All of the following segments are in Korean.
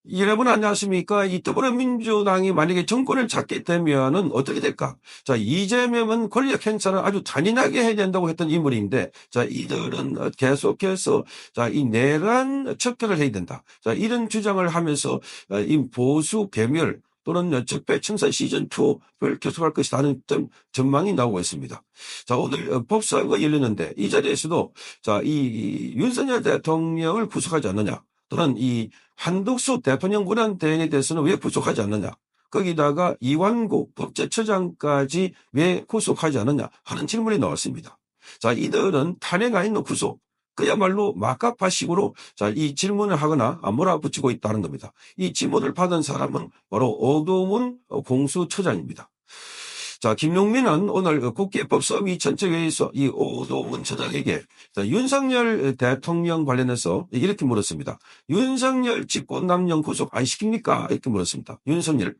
여러분 안녕하십니까? 이 더불어민주당이 만약에 정권을 잡게 되면은 어떻게 될까? 자, 이재명은 권력 행사를 아주 잔인하게 해야 된다고 했던 인물인데, 자, 이들은 계속해서, 자, 이 내란 척결을 해야 된다. 자, 이런 주장을 하면서, 이 보수 괴멸 또는 적폐청산 시즌2를 계속할 것이라는 전망이 나오고 있습니다. 자, 오늘 법사위가 열리는데, 이 자리에서도, 자, 이 윤석열 대통령을 구속하지 않느냐, 또는 이 한덕수 대통령 권한대행에 대해서는 왜 구속하지 않느냐. 거기다가 이완구 법제처장까지 왜 구속하지 않느냐 하는 질문이 나왔습니다. 자, 이들은 탄핵 아닌 구속, 그야말로 막가파식으로 자, 이 질문을 하거나 몰아붙이고 있다는 겁니다. 이 질문을 받은 사람은 바로 오동훈 공수처장입니다. 자, 김용민은 오늘 국회법사위 전체회의에서 이 오동훈 처장에게 윤석열 대통령 관련해서 이렇게 물었습니다. 윤석열 직권남용 구속 안 시킵니까? 이렇게 물었습니다. 윤석열.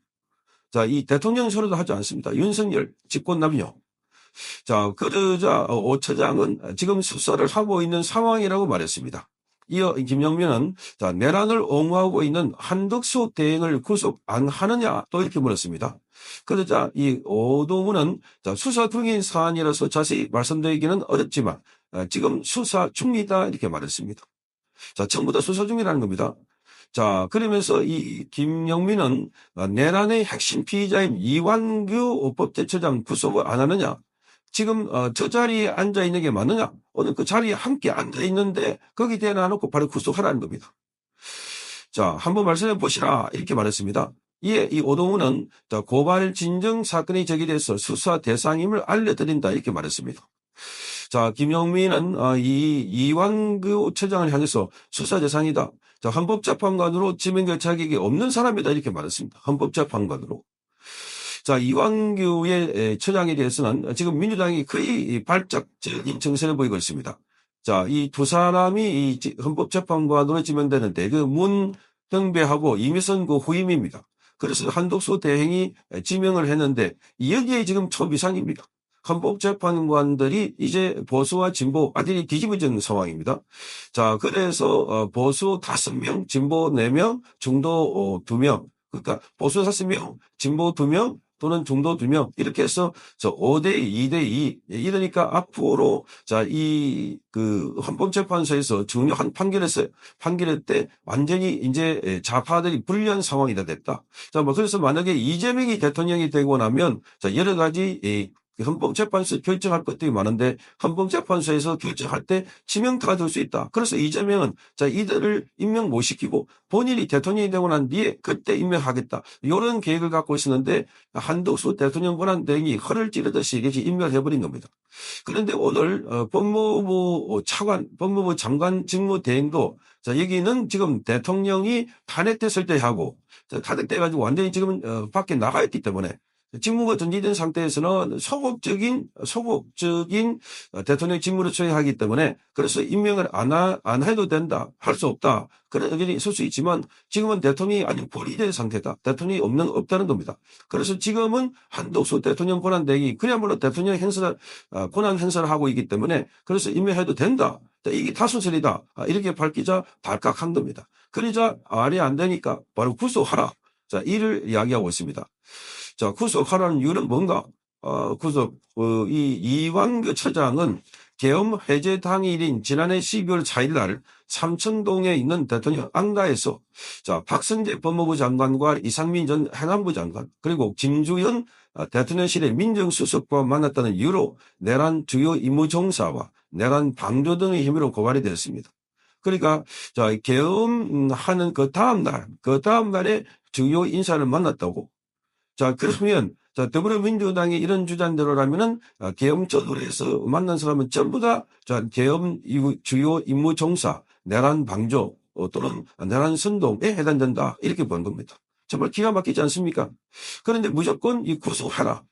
자, 이 대통령 소리도 하지 않습니다. 윤석열 직권남용. 자, 그러자 오 처장은 지금 수사를 하고 있는 상황이라고 말했습니다. 이어 김영민은 자, 내란을 옹호하고 있는 한덕수 대행을 구속 안 하느냐 또 이렇게 물었습니다. 그러자 이 오동훈은 자, 수사 중인 사안이라서 자세히 말씀드리기는 어렵지만 지금 수사 중이다 이렇게 말했습니다. 자, 전부 다 수사 중이라는 겁니다. 자, 그러면서 이 김영민은 내란의 핵심 피의자인 이완규 법제처장 구속을 안 하느냐? 지금 저 자리에 앉아 있는 게 맞느냐? 오늘 그 자리에 함께 앉아 있는데 거기 대놔놓고 바로 구속하라는 겁니다. 자, 한번 말씀해 보시라 이렇게 말했습니다. 이에 이 오동훈은 고발 진정 사건이 제기돼서 수사 대상임을 알려드린다 이렇게 말했습니다. 자, 김용민은 이 이완규 처장을 향해서 수사 대상이다. 자, 헌법재판관으로 지명될 자격이 없는 사람이다 이렇게 말했습니다. 헌법재판관으로. 자, 이완규의 처장에 대해서는 지금 민주당이 거의 발작적인 정세를 보이고 있습니다. 자, 이 두 사람이 이 헌법재판관으로 지명되는데 그 문등배하고 이미선 그 후임입니다. 그래서 한덕수 대행이 지명을 했는데 여기에 지금 초비상입니다. 헌법재판관들이 이제 보수와 진보 아들이 뒤집어진 상황입니다. 자, 그래서 보수 5명, 진보 4명, 중도 2명, 그러니까 보수 5명, 진보 2명, 또는 중도 2명 이렇게 해서 5대2, 2대2 이러니까 앞으로 자, 이 그 헌법재판소에서 중요한 판결했어요. 판결할 때 완전히 이제 좌파들이 불리한 상황이 됐다. 자, 뭐 그래서 만약에 이재명이 대통령이 되고 나면 자, 여러 가지 헌법재판소 결정할 것들이 많은데 헌법재판소에서 결정할 때 지명타가 될 수 있다. 그래서 이재명은 자, 이들을 임명 못 시키고 본인이 대통령이 되고 난 뒤에 그때 임명하겠다. 이런 계획을 갖고 있었는데 한덕수 대통령 권한대행이 허를 찌르듯이 이렇게 임명해버린 겁니다. 그런데 오늘 법무부 차관, 법무부 장관 직무대행도 자, 여기는 지금 대통령이 탄핵됐을 때 하고 탄핵돼가지고 완전히 지금 밖에 나가 있기 때문에 직무가 정지된 상태에서는 소극적인 대통령 직무를 처리하기 때문에 그래서 임명을 안 해도 된다, 할 수 없다. 그런 의견이 있을 수 있지만 지금은 대통령이 아직 분리된 상태다. 대통령이 없다는 겁니다. 그래서 지금은 한덕수 대통령 권한대행이 그야말로 대통령 권한 행사를 하고 있기 때문에 그래서 임명해도 된다. 이게 다수설이다. 이렇게 밝히자 발각한 겁니다. 그러자 말이 안 되니까 바로 구속하라. 자, 이를 이야기하고 있습니다. 자, 구속하라는 이유는 뭔가? 이 이완규 처장은 계엄 해제 당일인 지난해 12월 4일 날 삼천동에 있는 대통령 앙가에서 자, 박성재 법무부 장관과 이상민 전 행안부 장관 그리고 김주현 대통령실의 민정수석과 만났다는 이유로 내란 주요 임무 종사와 내란 방조 등의 혐의로 고발이 되었습니다. 그러니까 자, 계엄하는 그 다음날에 주요 인사를 만났다고. 자, 그러면, 자, 더불어민주당이 이런 주장대로라면은, 계엄전으로 해서 만난 사람은 전부 다, 자, 계엄 주요 임무 종사, 내란 방조, 또는 내란 선동에 해당된다. 이렇게 본 겁니다. 정말 기가 막히지 않습니까? 그런데 무조건 이 구속하라.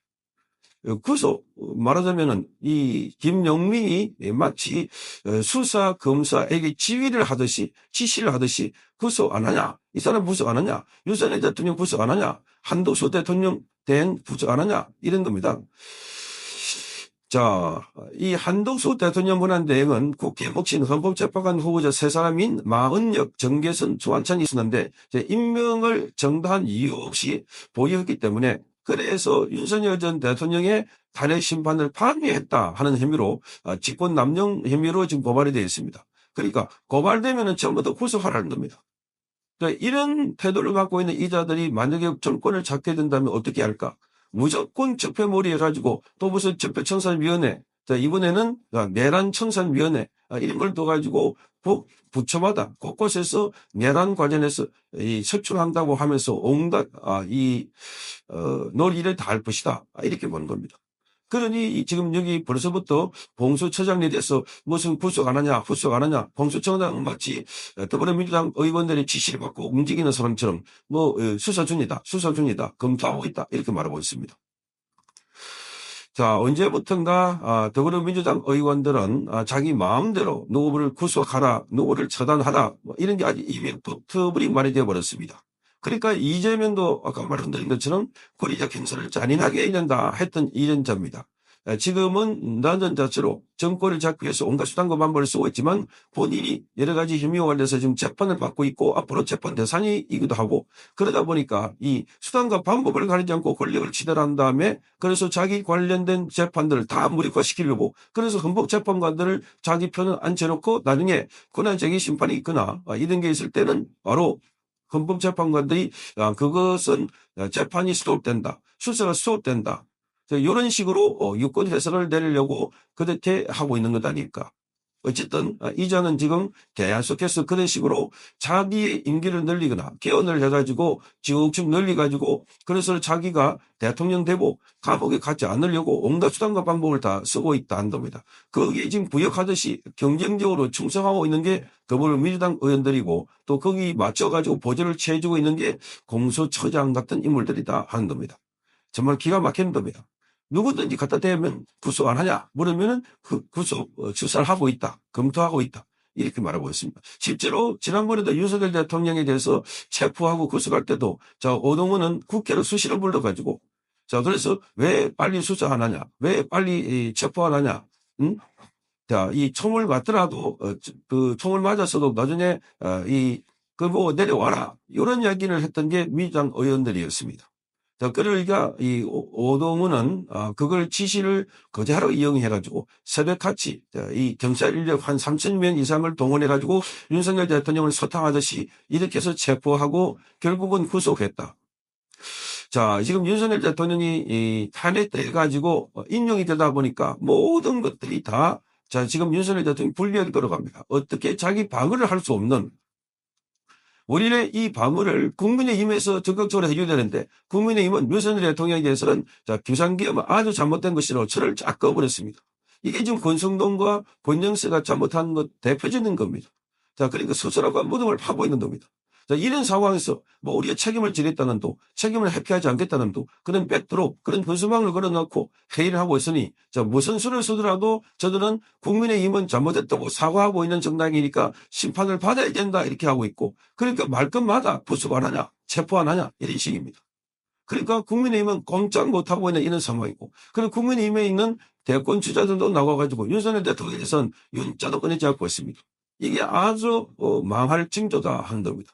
구속, 말하자면은 이 김영민이 마치 수사 검사에게 지시를 하듯이 구속 안 하냐? 이 사람 구속 안 하냐? 윤석열 대통령 구속 안 하냐? 한덕수 대통령 대행 구속 안 하냐? 이런 겁니다. 자, 이 한덕수 대통령 권한 대행은 국회 목신 헌법재판관 후보자 세 사람인 마은혁, 정계선, 조한찬이 있었는데 임명을 정당한 이유 없이 보유했기 때문에 그래서 윤석열 전 대통령의 탄핵 심판을 방해했다 하는 혐의로 직권 남용 혐의로 지금 고발이 되어 있습니다. 그러니까 고발되면은 전부 다 구속하라는 겁니다. 그러니까 이런 태도를 갖고 있는 이자들이 만약에 정권을 잡게 된다면 어떻게 할까? 무조건 적폐몰이 해가지고 또 무슨 적폐청산위원회, 이번에는 내란청산위원회 이런 걸 둬가지고 부처마다 곳곳에서 내란 관련해서 석출한다고 하면서 온갖 논의를 다 할 것이다 이렇게 보는 겁니다. 그러니 지금 여기 벌써부터 공수처장에 대해서 무슨 구속 안 하냐, 후속 안 하냐, 공수처장 마치 더불어민주당 의원들의 지시를 받고 움직이는 사람처럼 수사 중이다, 검토하고 있다 이렇게 말하고 있습니다. 자, 언제부턴가 더불어민주당 의원들은 자기 마음대로 누구를 구속하라, 누구를 처단하라 이런 게 아주 입에 붙어버린 말이 되어버렸습니다. 그러니까 이재명도 아까 말씀드린 것처럼 권리적 행사를 잔인하게 해야 된다 했던 이런 자입니다. 지금은 난전 자체로 정권을 잡기 위해서 온갖 수단과 방법을 쓰고 있지만 본인이 여러 가지 혐의와 관련해서 지금 재판을 받고 있고 앞으로 재판 대상이기도 하고 그러다 보니까 이 수단과 방법을 가리지 않고 권력을 치달한 다음에 그래서 자기 관련된 재판들을 다 무력화시키려고 그래서 헌법재판관들을 자기 편을 앉혀놓고 나중에 권한쟁의 심판이 있거나 이런 게 있을 때는 바로 헌법재판관들이 그것은 재판이 스톱된다. 수사가 스톱된다. 이런 식으로 유권 해석을 내리려고 그렇게 하고 있는 것 아닐까. 어쨌든 이자는 지금 계속해서 그런 식으로 자기의 임기를 늘리거나 개헌을 해가지고 쭉쭉 늘려가지고 그래서 자기가 대통령 되고 감옥에 가지 않으려고 온갖 수단과 방법을 다 쓰고 있다는 겁니다. 거기에 지금 부역하듯이 경쟁적으로 충성하고 있는 게 더불어민주당 의원들이고 또 거기 맞춰가지고 보조를 취해주고 있는 게 공수처장 같은 인물들이다 하는 겁니다. 정말 기가 막히는 겁니다. 누구든지 갖다 대면 구속 안 하냐 물으면은 구속 수사를 하고 있다. 검토하고 있다. 이렇게 말하고 있습니다. 실제로 지난번에도 윤석열 대통령에 대해서 체포하고 구속할 때도 오동훈은 국회로 수시로 불러가지고 그래서 왜 빨리 수사 안 하냐? 왜 빨리 체포 안 하냐? 응? 이 총을 맞더라도 그 총을 맞았어도 나중에 그거 내려와라. 이런 이야기를 했던 게 민주당 의원들이었습니다. 그러니까 이 오동훈은 그걸 지시를 거짓하러 이용해가지고 새벽같이 이 경찰 인력 한 3,000명 이상을 동원해가지고 윤석열 대통령을 소탕하듯이 이렇게 해서 체포하고 결국은 구속했다. 자, 지금 윤석열 대통령이 탄핵돼가지고 인용이 되다 보니까 모든 것들이 다 지금 윤석열 대통령이 불리하게 돌아갑니다. 어떻게 자기 방어를 할 수 없는 우리는 이 방어를 국민의힘에서 적극적으로 해줘야 되는데 국민의힘은 윤석열 대통령에 대해서는 비상계엄은 아주 잘못된 것이라고 철을 쫙 꺼버렸습니다. 이게 지금 권성동과 권영세가 잘못한 것 대표적인 겁니다. 그러니까 스스로가 무덤을 파고 있는 겁니다. 이런 상황에서 우리가 책임을 지겠다는 도, 책임을 회피하지 않겠다는 도, 그런 백도로 그런 분수망을 걸어놓고 회의를 하고 있으니 무슨 수를 쓰더라도 저들은 국민의힘은 잘못했다고 사과하고 있는 정당이니까 심판을 받아야 된다 이렇게 하고 있고 그러니까 말끝마다 구속 안 하냐, 체포 안 하냐 이런 식입니다. 그러니까 국민의힘은 꼼짝 못하고 있는 이런 상황이고 그리고 국민의힘에 있는 대권 주자들도 나와가지고 윤석열 대통령에 대해서는 윤자도 꺼내지 않고 있습니다. 이게 아주 망할 징조다 하는 겁니다.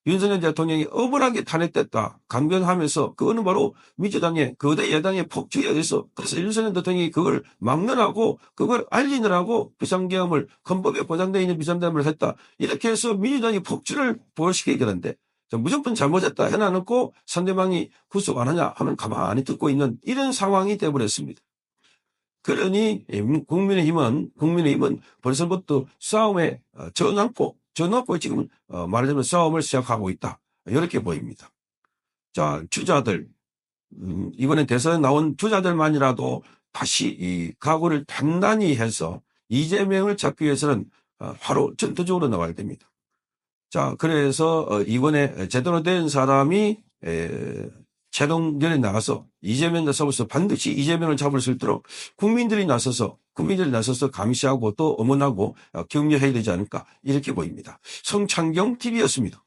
윤석열 대통령이 억울하게 탄핵됐다 강변하면서 그거는 바로 민주당의 거대 여당의 폭주에 의해서 그래서 윤석열 대통령이 그걸 막느라고 그걸 알리느라고 비상계엄을 헌법에 보장되어 있는 비상계엄을 했다. 이렇게 해서 민주당이 폭주를 부활시키게 되는데 무조건 잘못했다 해놔놓고 상대방이 구속 안 하냐 하면 가만히 듣고 있는 이런 상황이 되어버렸습니다. 그러니 국민의힘은 벌써부터 싸움에 져놓고 지금 말하자면 싸움을 시작하고 있다. 이렇게 보입니다. 자, 주자들 이번에 대선에 나온 주자들만이라도 다시 이 각오를 단단히 해서 이재명을 잡기 위해서는 바로 전투적으로 나와야 됩니다. 자, 그래서 이번에 제대로 된 사람이 최동전에 나가서 이재명과 싸워서 반드시 이재명을 잡을 수 있도록 국민들이 나서서 감시하고 또 엄원하고 격려해야 되지 않을까 이렇게 보입니다. 성창경 TV였습니다.